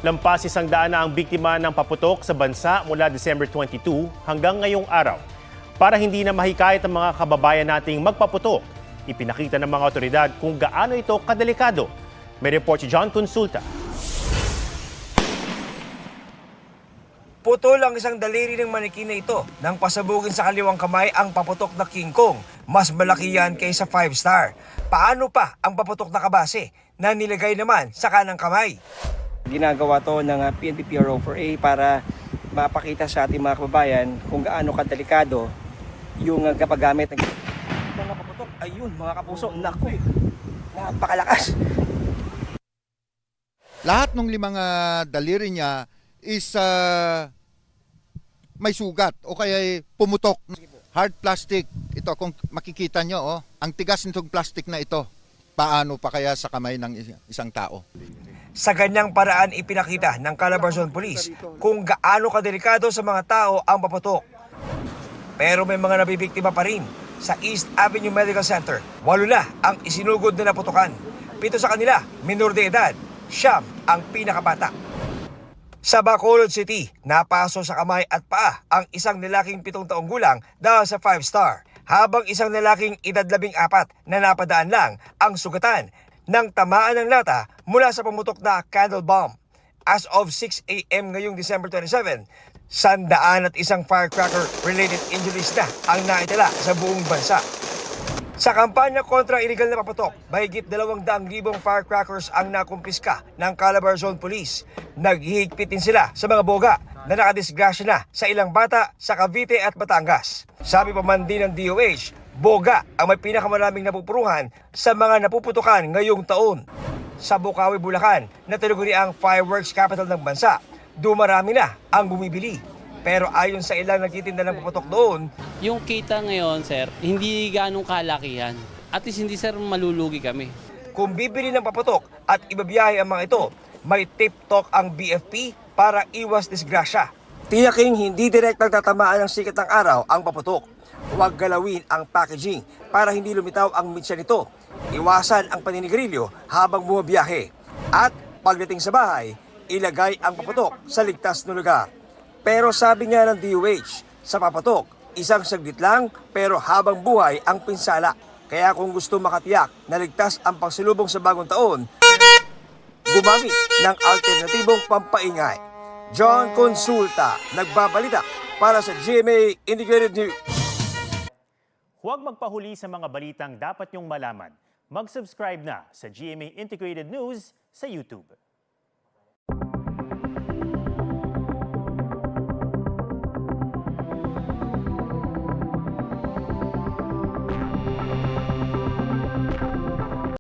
Lampas 100 na ang biktima ng paputok sa bansa mula December 22 hanggang ngayong araw. Para hindi na mahikayat ang mga kababayan nating magpaputok, ipinakita ng mga otoridad kung gaano ito kadelikado. May report si John Consulta. Putol ang isang daliri ng manikin na ito nang pasabugin sa kaliwang kamay ang paputok na King Kong. Mas malaki yan kaysa 5-star. Paano pa ang paputok na kabase na nilagay naman sa kanang kamay? Ginagawa to ng PNP PRO 4A para mapakita sa ating mga kababayan kung gaano kadelikado yung kapagamit ng mga paputok. Ayun mga kapuso, naku, napakalakas. Lahat ng limang daliri niya is may sugat o kaya pumutok. Hard plastic. Ito kung makikita nyo, ang tigas nitong plastic na ito. Paano pa kaya sa kamay ng isang tao? Sa ganyang paraan ipinakita ng Calabarzon Police kung gaano kadelikado sa mga tao ang paputok. Pero may mga nabibiktima pa rin. Sa East Avenue Medical Center, 8 na ang isinugod na naputukan. 7 sa kanila, minor de edad. 9 ang pinakabata. Sa Bacolod City, napaso sa kamay at paa ang isang lalaking 7 taong gulang dahil sa 5-star, habang isang lalaking edad 14 na napadaan lang ang sugatan ng tamaan ng lata mula sa pumutok na candle bomb. As of 6 a.m. ngayong December 27, 101 firecracker-related injuries na ang naitala sa buong bansa. Sa kampanya kontra illegal na paputok, mahigit 200,000 firecrackers ang nakumpiska ng Calabarzon Police. Naghihigpit din sila sa mga boga na nakadisgrasya na sa ilang bata sa Cavite at Batangas. Sabi pa man din ng DOH, boga ang may pinakamaraming napupuruhan sa mga napuputukan ngayong taon. Sa Bukawi, Bulacan, na tinuguri ang fireworks capital ng bansa, dumarami na ang bumibili. Pero ayon sa ilang nagtitinda ng paputok doon, yung kita ngayon, sir, hindi ganong kalakihan. At least hindi, sir, malulugi kami. kung bibili ng paputok at ibabiyahe ang mga ito, may tip talk ang BFP para iwas disgrasya. Tiyaking hindi direktang tatamaan ng sikat ng araw ang paputok. Huwag galawin ang packaging para hindi lumitaw ang mitsa nito. Iwasan ang paninigarilyo habang bumabiyahe. At pagdating sa bahay, ilagay ang paputok sa ligtas na lugar. Pero sabi nga ng DOH, sa paputok, isang saglit lang pero habang buhay ang pinsala. Kaya kung gusto makatiyak na ligtas ang pagsulubong sa bagong taon, gumamit ng alternatibong pampaingay. John Consulta, nagbabalita para sa GMA Integrated News. Huwag magpahuli sa mga balitang dapat niyong malaman. Mag-subscribe na sa GMA Integrated News sa YouTube.